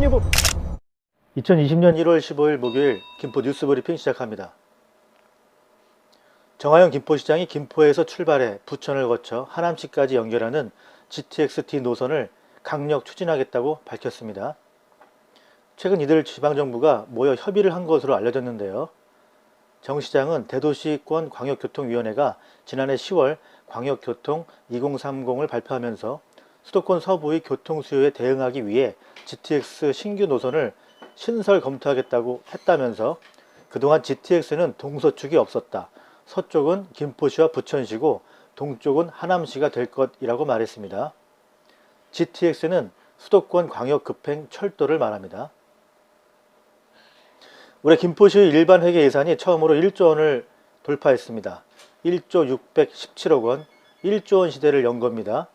일보 2020년 1월 15일 목요일 김포 뉴스 브리핑 시작합니다. 정하영 김포시장이 김포에서 출발해 부천을 거쳐 하남시까지 연결하는 GTX-T 노선을 강력 추진하겠다고 밝혔습니다. 최근 이들 지방정부가 모여 협의를 한 것으로 알려졌는데요. 정 시장은 대도시권 광역교통위원회가 지난해 10월 광역교통 2030을 발표하면서 수도권 서부의 교통 수요에 대응하기 위해 GTX 신규 노선을 신설 검토하겠다고 했다면서 그동안 GTX는 동서축이 없었다. 서쪽은 김포시와 부천시고 동쪽은 하남시가 될 것이라고 말했습니다. GTX는 수도권 광역급행 철도를 말합니다. 올해 김포시의 일반 회계 예산이 처음으로 1조 원을 돌파했습니다. 1조 617억 원, 1조 원 시대를 연 겁니다.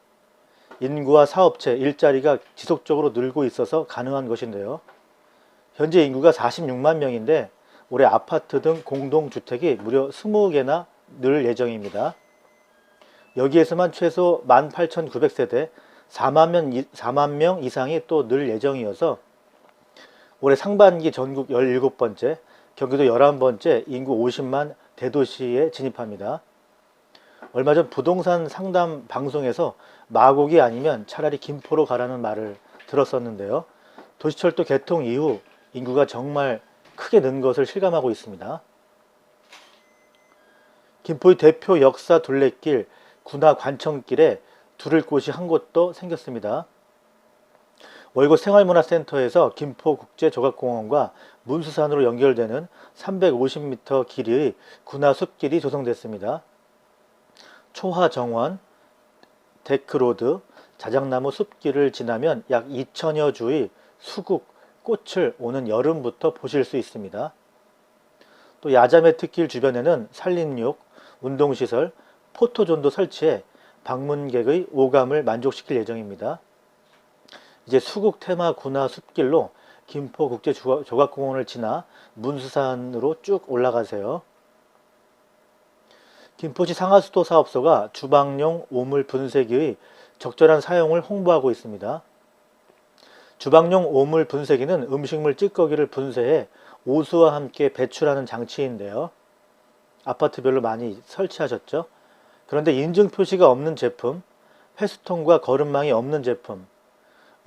인구와 사업체, 일자리가 지속적으로 늘고 있어서 가능한 것인데요. 현재 인구가 46만 명인데 올해 아파트 등 공동주택이 무려 20개나 늘 예정입니다. 여기에서만 최소 18,900세대 4만 명 이상이 또 늘 예정이어서 올해 상반기 전국 17번째, 경기도 11번째 인구 50만 대도시에 진입합니다. 얼마 전 부동산 상담 방송에서 마곡이 아니면 차라리 김포로 가라는 말을 들었었는데요. 도시철도 개통 이후 인구가 정말 크게 는 것을 실감하고 있습니다. 김포의 대표 역사 둘레길 군화 관청길에 두를 곳이 한 곳도 생겼습니다. 월곶 생활문화센터에서 김포국제조각공원과 문수산으로 연결되는 350m 길이의 군화 숲길이 조성됐습니다. 초화정원, 데크로드, 자작나무 숲길을 지나면 약 2천여 주의 수국, 꽃을 오는 여름부터 보실 수 있습니다. 또 야자매트길 주변에는 산림욕, 운동시설, 포토존도 설치해 방문객의 오감을 만족시킬 예정입니다. 이제 수국 테마 군화 숲길로 김포국제조각공원을 지나 문수산으로 쭉 올라가세요. 김포시 상하수도 사업소가 주방용 오물 분쇄기의 적절한 사용을 홍보하고 있습니다. 주방용 오물 분쇄기는 음식물 찌꺼기를 분쇄해 오수와 함께 배출하는 장치인데요. 아파트별로 많이 설치하셨죠? 그런데 인증 표시가 없는 제품, 회수통과 거름망이 없는 제품,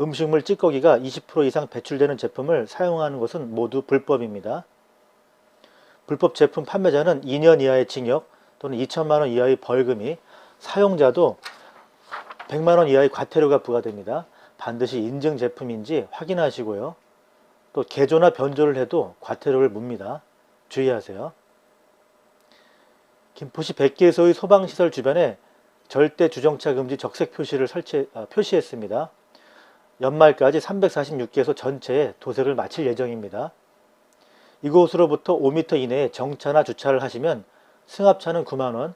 음식물 찌꺼기가 20% 이상 배출되는 제품을 사용하는 것은 모두 불법입니다. 불법 제품 판매자는 2년 이하의 징역 또는 2천만 원 이하의 벌금이, 사용자도 100만 원 이하의 과태료가 부과됩니다. 반드시 인증 제품인지 확인하시고요. 또 개조나 변조를 해도 과태료를 묻습니다. 주의하세요. 김포시 100개소의 소방시설 주변에 절대 주정차 금지 적색 표시를 표시했습니다. 연말까지 346개소 전체에 도색을 마칠 예정입니다. 이곳으로부터 5m 이내에 정차나 주차를 하시면 승합차는 9만원,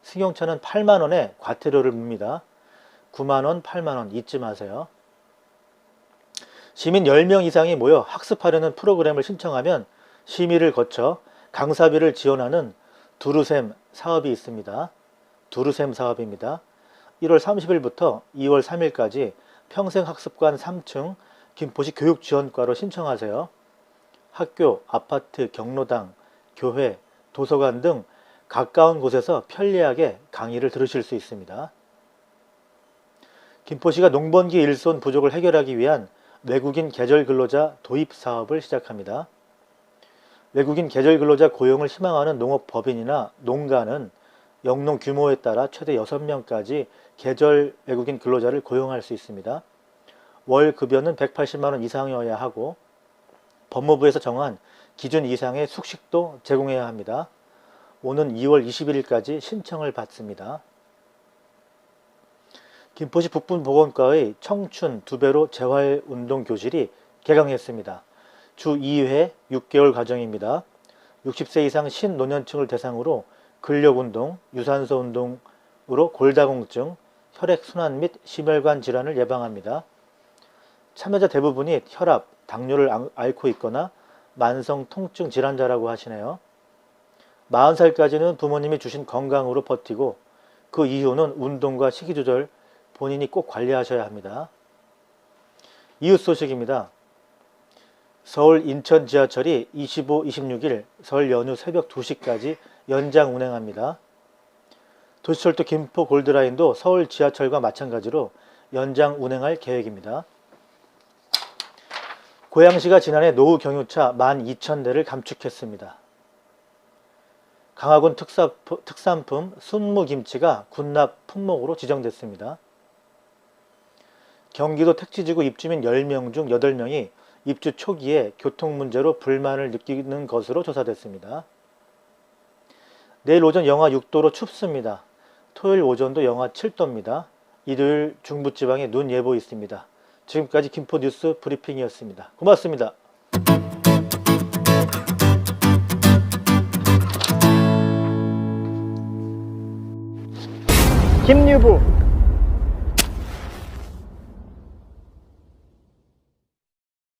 승용차는 8만원에 과태료를 묻습니다. 9만원, 8만원 잊지 마세요. 시민 10명 이상이 모여 학습하려는 프로그램을 신청하면 심의를 거쳐 강사비를 지원하는 두루샘 사업이 있습니다. 두루샘 사업입니다. 1월 30일부터 2월 3일까지 평생학습관 3층 김포시 교육지원과로 신청하세요. 학교, 아파트, 경로당, 교회, 도서관 등 가까운 곳에서 편리하게 강의를 들으실 수 있습니다. 김포시가 농번기 일손 부족을 해결하기 위한 외국인 계절 근로자 도입 사업을 시작합니다. 외국인 계절 근로자 고용을 희망하는 농업법인이나 농가는 영농 규모에 따라 최대 6명까지 계절 외국인 근로자를 고용할 수 있습니다. 월 급여는 180만 원 이상이어야 하고 법무부에서 정한 기준 이상의 숙식도 제공해야 합니다. 오는 2월 21일까지 신청을 받습니다. 김포시 북분보건과의 청춘 2배로 재활운동교실이 개강했습니다. 주 2회 6개월 과정입니다. 60세 이상 신노년층을 대상으로 근력운동, 유산소 운동으로 골다공증, 혈액순환 및 심혈관 질환을 예방합니다. 참여자 대부분이 혈압, 당뇨를 앓고 있거나 만성 통증 질환자라고 하시네요. 40살까지는 부모님이 주신 건강으로 버티고 그 이후는 운동과 식이조절 본인이 꼭 관리하셔야 합니다. 이웃 소식입니다. 서울 인천 지하철이 25, 26일 설 연휴 새벽 2시까지 연장 운행합니다. 도시철도 김포 골드라인도 서울 지하철과 마찬가지로 연장 운행할 계획입니다. 고양시가 지난해 노후 경유차 12,000대를 감축했습니다. 강화군 특산품 순무김치가 군납 품목으로 지정됐습니다. 경기도 택지지구 입주민 10명 중 8명이 입주 초기에 교통 문제로 불만을 느끼는 것으로 조사됐습니다. 내일 오전 영하 6도로 춥습니다. 토요일 오전도 영하 7도입니다. 일요일 중부지방에 눈 예보 있습니다. 지금까지 김포 뉴스 브리핑이었습니다. 고맙습니다. 김유부